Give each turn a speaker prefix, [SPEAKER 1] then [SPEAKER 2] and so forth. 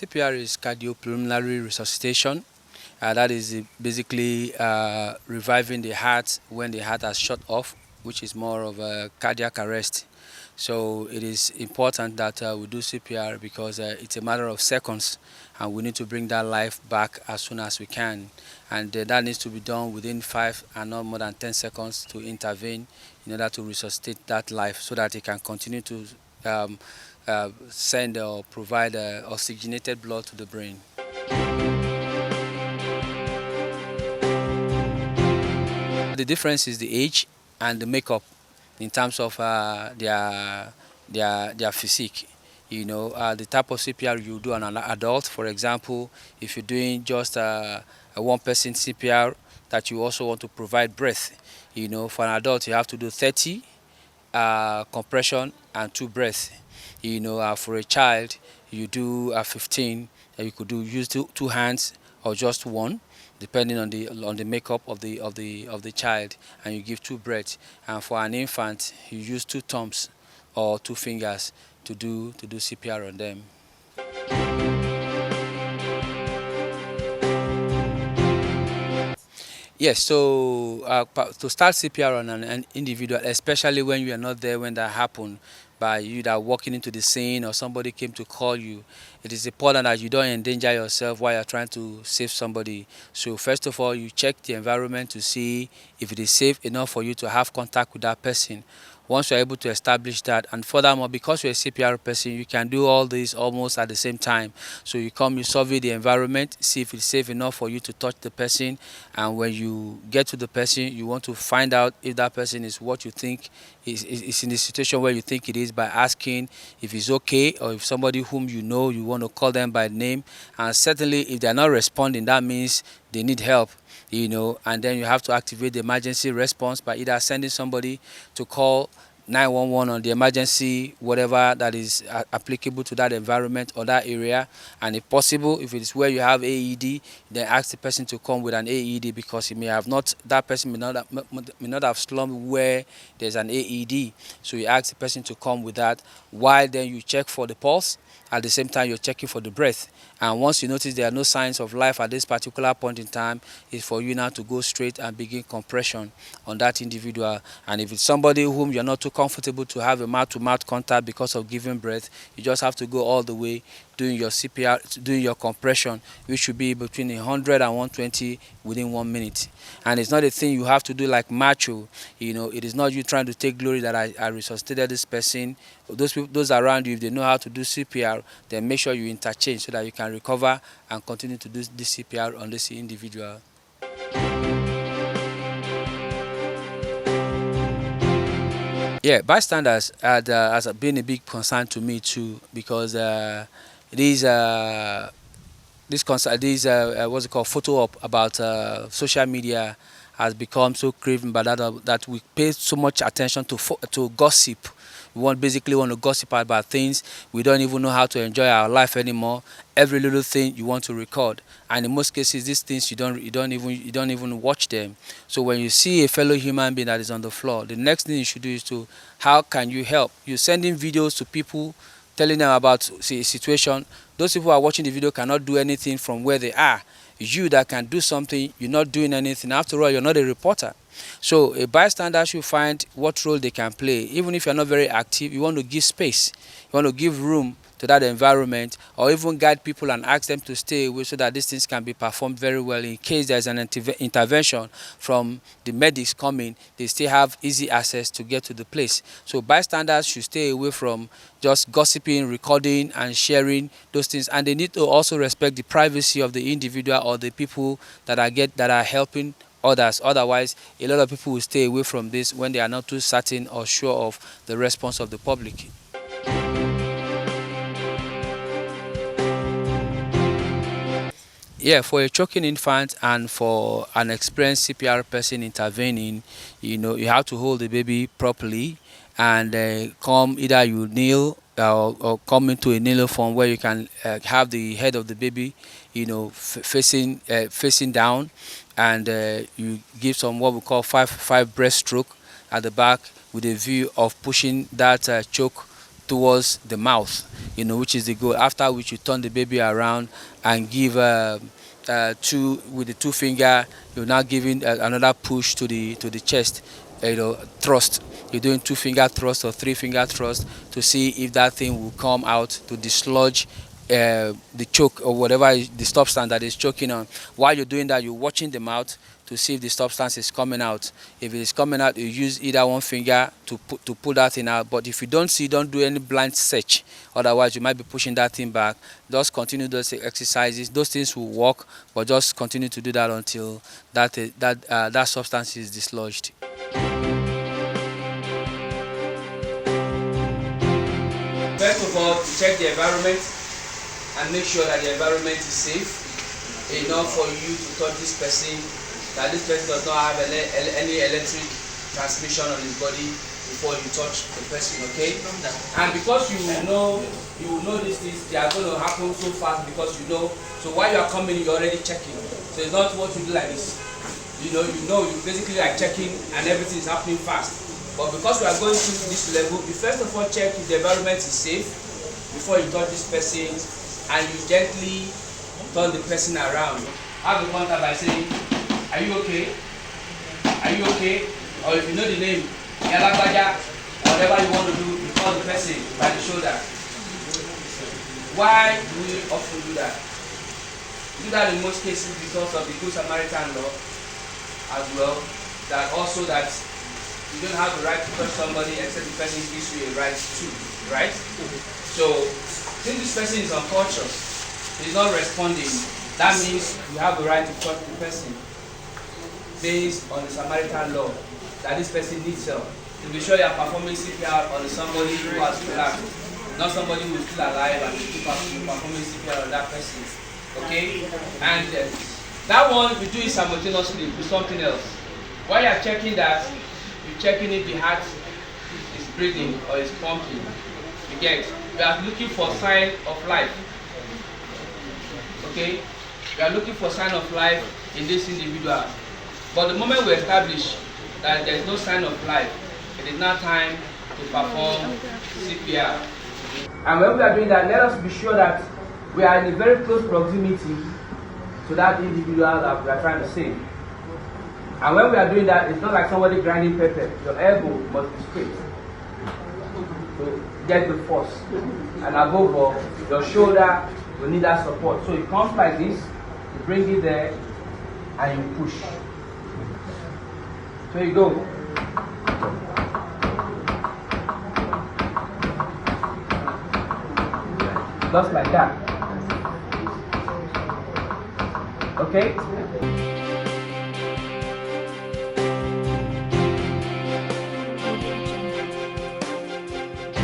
[SPEAKER 1] CPR is cardiopulmonary resuscitation. That is basically reviving the heart when the heart has shut off, which is more of a cardiac arrest. So it is important that we do CPR because it's a matter of seconds, and we need to bring that life back as soon as we can. And that needs to be done within 5 and not more than 10 seconds to intervene in order to resuscitate that life so that it can continue to um, send or provide oxygenated blood to the brain. The difference is the age and the makeup in terms of their physique. The type of CPR you do on an adult, for example, if you're doing just a one-person CPR that you also want to provide breath, for an adult you have to do 30 compression and 2 breaths. For a child you do 15. You could use two hands or just one, depending on the makeup of the child, and you give 2 breaths. And for an infant you use 2 thumbs or 2 fingers to do CPR on them. Yes, so to start CPR on an individual, especially when you are not there when that happened, by you that walking into the scene or somebody came to call you, it is important that you don't endanger yourself while you're trying to save somebody. So first of all, you check the environment to see if it is safe enough for you to have contact with that person. Once you're able to establish that, and furthermore, because you're a CPR person, you can do all this almost at the same time. So you survey the environment, see if it's safe enough for you to touch the person, and when you get to the person, you want to find out if that person is what you think is in the situation where you think it is, by asking if it's okay, or if somebody whom you know, you want to call them by name. And certainly if they're not responding, that means they need help. And then you have to activate the emergency response by either sending somebody to call 911 on the emergency, whatever that is applicable to that environment or that area. And if possible, if it is where you have AED, then ask the person to come with an AED, because that person may not have slumped where there's an AED. So you ask the person to come with that, while then you check for the pulse. At the same time, you're checking for the breath. And once you notice there are no signs of life at this particular point in time, it's for you now to go straight and begin compression on that individual. And if it's somebody whom you're not too comfortable to have a mouth-to-mouth contact because of giving breath, you just have to go all the way doing your CPR, doing your compression, which should be between 100 and 120 within 1 minute. And it's not a thing you have to do like macho. It is not you trying to take glory that I resuscitated this person. Those around you, if they know how to do CPR, then make sure you interchange so that you can recover and continue to do this CPR on this individual. Yeah, bystanders has been a big concern to me too, because these what's it called, photo op about social media has become so craven by that we pay so much attention to gossip. We basically want to gossip about things. We don't even know how to enjoy our life anymore. Every little thing you want to record, and in most cases these things you don't even watch them. So when you see a fellow human being that is on the floor, the next thing you should do is how can you help? You're sending videos to people, telling them about a situation. Those people who are watching the video cannot do anything from where they are. You that can do something, you're not doing anything. After all, you're not a reporter. So a bystander should find what role they can play. Even if you're not very active, you want to give space, you want to give room to that environment, or even guide people and ask them to stay away so that these things can be performed very well. In case there's an intervention from the medics coming, they still have easy access to get to the place. So bystanders should stay away from just gossiping, recording and sharing those things, and they need to also respect the privacy of the individual or the people that are helping others. Otherwise, a lot of people will stay away from this when they are not too certain or sure of the response of the public. Yeah, for a choking infant and for an experienced CPR person intervening, you have to hold the baby properly, and either you kneel or come into a kneeling form where you can have the head of the baby, facing down, and you give some what we call five breaststroke at the back, with a view of pushing that choke towards the mouth, which is the goal. After which you turn the baby around and give with the two finger. You're now giving another push to the chest, thrust. You're doing 2-finger thrust or 3-finger thrust to see if that thing will come out to dislodge the choke or whatever the substance that is choking on. While you're doing that, you're watching the mouth to see if the substance is coming out. If it is coming out, you use either one finger to pull that thing out. But if you don't see, don't do any blind search. Otherwise, you might be pushing that thing back. Just continue those exercises. Those things will work, but just continue to do that until that substance is dislodged. First of all, check the environment and make sure that the environment is safe enough for you to touch this person, that this person does not have any electric transmission on his body before you touch the person, okay? And because you know these things, they are going to happen so fast because you know. So while you are coming, you're already checking. So it's not what you do like this. You basically like checking and everything is happening fast. But because we are going to this level, you first of all check if the environment is safe before you touch this person, and you gently turn the person around. Have a contact by saying, "Are you okay? Are you okay?" Or if you know the name, Yalabaja, whatever you want to do, you call the person by the shoulder. Why do we often do that? We do that in most cases because of the Good Samaritan law as well. That you don't have the right to touch somebody except the person gives you a right to, right? So, since this person is unconscious, he's not responding, that means you have the right to touch the person based on the Samaritan law, that this person needs help. To be sure you are performing CPR on somebody who has collapsed, not somebody who is still alive and you're performing CPR on that person. Okay? And that one, we do it simultaneously with something else. While you are checking that, you're checking if the heart is breathing or is pumping. You get? We are looking for sign of life. Okay? We are looking for sign of life in this individual. But the moment we establish that there is no sign of life, it is now time to perform CPR. And when we are doing that, let us be sure that we are in a very close proximity to that individual that we are trying to save. And when we are doing that, it's not like somebody grinding pepper. Your elbow must be straight to get the force. And above all, your shoulder will need that support. So it comes like this, you bring it there, and you push. So you go. Just like that. Okay?